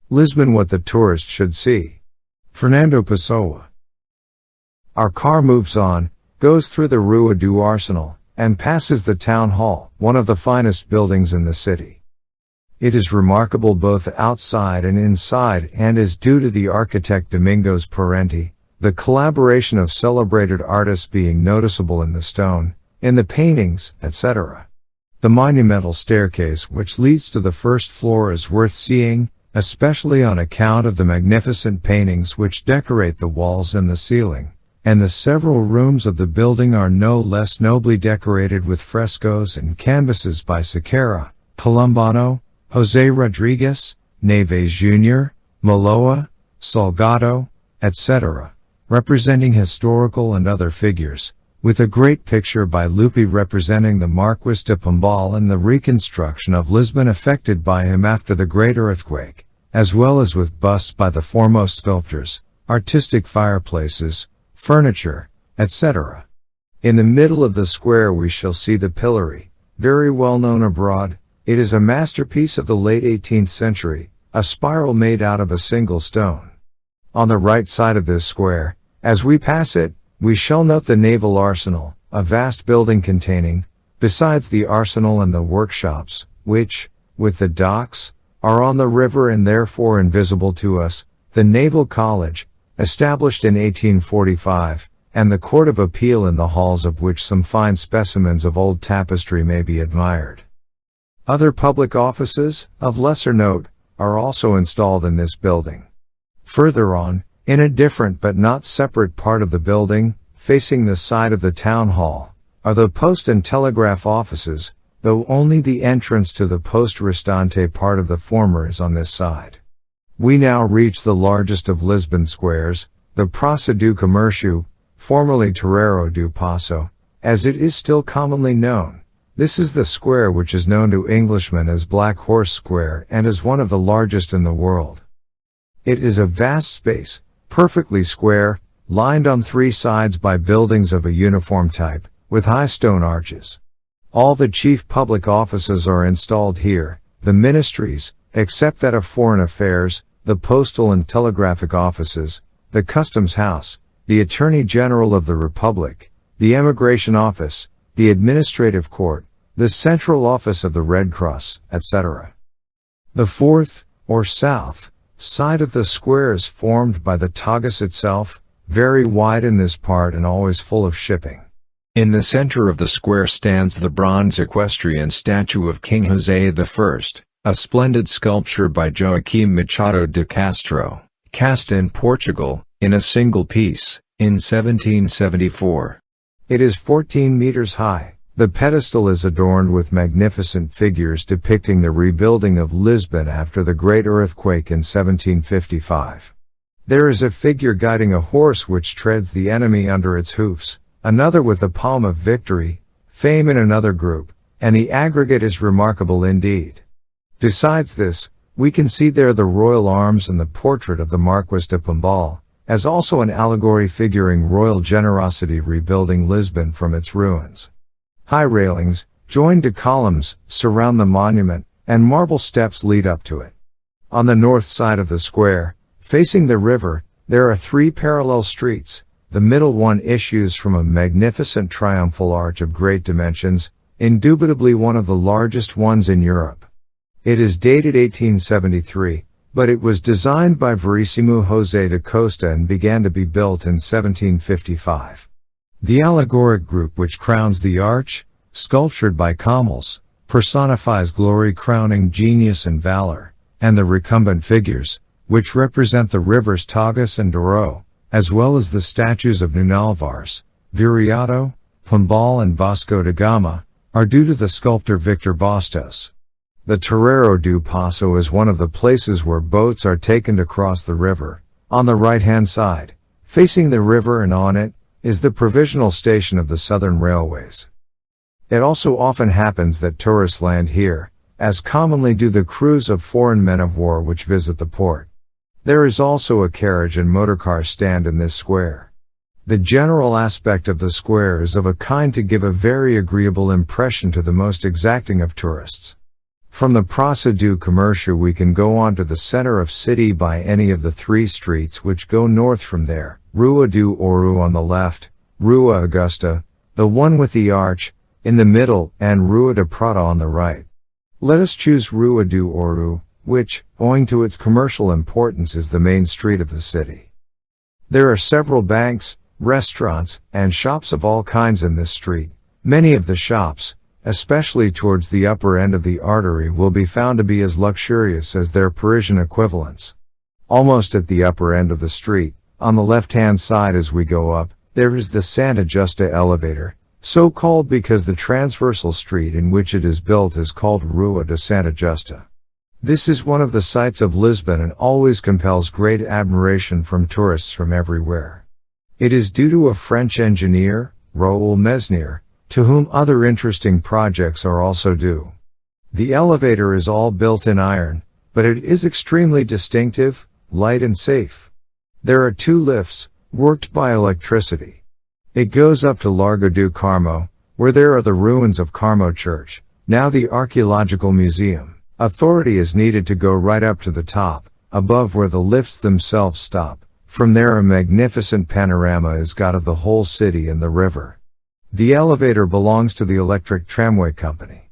Lisbon, what the tourist should see. Fernando Pessoa. Our car moves on, goes through the Rua do Arsenal, and passes the town hall, one of the finest buildings in the city. It is remarkable both outside and inside, and is due to the architect Domingos Parenti, the collaboration of celebrated artists being noticeable in the stone, in the paintings, etc. The monumental staircase which leads to the first floor is worth seeing, especially on account of the magnificent paintings which decorate the walls and the ceiling, and the several rooms of the building are no less nobly decorated with frescoes and canvases by Siqueira, Columbano, José Rodrigues, Neves Jr., Maloa, Salgado, etc., representing historical and other figures, with a great picture by Lupi representing the Marquis de Pombal and the reconstruction of Lisbon effected by him after the great earthquake, as well as with busts by the foremost sculptors, artistic fireplaces, furniture, etc. In the middle of the square we shall see the pillory, very well known abroad. It is a masterpiece of the late 18th century, a spiral made out of a single stone. On the right side of this square, as we pass it, we shall note the Naval Arsenal, a vast building containing, besides the arsenal and the workshops, which, with the docks, are on the river and therefore invisible to us, the Naval College, established in 1845, and the Court of Appeal in the halls of which some fine specimens of old tapestry may be admired. Other public offices, of lesser note, are also installed in this building. Further on, in a different but not separate part of the building, facing the side of the town hall, are the post and telegraph offices, though only the entrance to the post restante part of the former is on this side. We now reach the largest of Lisbon squares, the Praça do Commerciu, formerly Torreira do Passo, as it is still commonly known. This is the square which is known to Englishmen as Black Horse Square and is one of the largest in the world. It is a vast space, perfectly square, lined on three sides by buildings of a uniform type, with high stone arches. All the chief public offices are installed here, the ministries, except that of foreign affairs, the postal and telegraphic offices, the customs house, the Attorney General of the Republic, the Emigration Office, the Administrative Court, the Central Office of the Red Cross, etc. The fourth, or south, side of the square is formed by the Tagus itself, very wide in this part and always full of shipping. In the center of the square stands the bronze equestrian statue of King José I, a splendid sculpture by Joaquim Machado de Castro, cast in Portugal, in a single piece, in 1774. It is 14 meters high. The pedestal is adorned with magnificent figures depicting the rebuilding of Lisbon after the great earthquake in 1755. There is a figure guiding a horse which treads the enemy under its hoofs, another with the palm of victory, fame in another group, and the aggregate is remarkable indeed. Besides this, we can see there the royal arms and the portrait of the Marquis de Pombal, as also an allegory figuring royal generosity rebuilding Lisbon from its ruins. High railings, joined to columns, surround the monument, and marble steps lead up to it. On the north side of the square, facing the river, there are three parallel streets. The middle one issues from a magnificent triumphal arch of great dimensions, indubitably one of the largest ones in Europe. It is dated 1873, but it was designed by Verissimo José da Costa and began to be built in 1755. The allegoric group which crowns the arch, sculptured by Camões, personifies glory crowning genius and valor, and the recumbent figures, which represent the rivers Tagus and Douro, as well as the statues of Nuno Alvares, Viriato, Pombal and Vasco da Gama, are due to the sculptor Victor Bastos. The Torreira do Passo is one of the places where boats are taken to cross the river. On the right-hand side, facing the river and on it, is the provisional station of the Southern Railways. It also often happens that tourists land here, as commonly do the crews of foreign men of war which visit the port. There is also a carriage and motorcar stand in this square. The general aspect of the square is of a kind to give a very agreeable impression to the most exacting of tourists. From the Praça do Commerciu we can go on to the center of city by any of the 3 streets which go north from there, Rua do Ouro on the left, Rua Augusta, the one with the arch, in the middle, and Rua da Prata on the right. Let us choose Rua do Ouro, which, owing to its commercial importance, is the main street of the city. There are several banks, restaurants, and shops of all kinds in this street. Many of the shops, especially towards the upper end of the artery, will be found to be as luxurious as their Parisian equivalents. Almost at the upper end of the street, on the left-hand side as we go up, there is the Santa Justa elevator, so called because the transversal street in which it is built is called Rua de Santa Justa. This is one of the sights of Lisbon and always compels great admiration from tourists from everywhere. It is due to a French engineer, Raoul Mesnier, to whom other interesting projects are also due. The elevator is all built in iron, but it is extremely distinctive, light and safe. There are 2 lifts, worked by electricity. It goes up to Largo do Carmo, where there are the ruins of Carmo Church, now the Archaeological Museum. Authority is needed to go right up to the top, above where the lifts themselves stop. From there a magnificent panorama is got of the whole city and the river. The elevator belongs to the electric tramway company.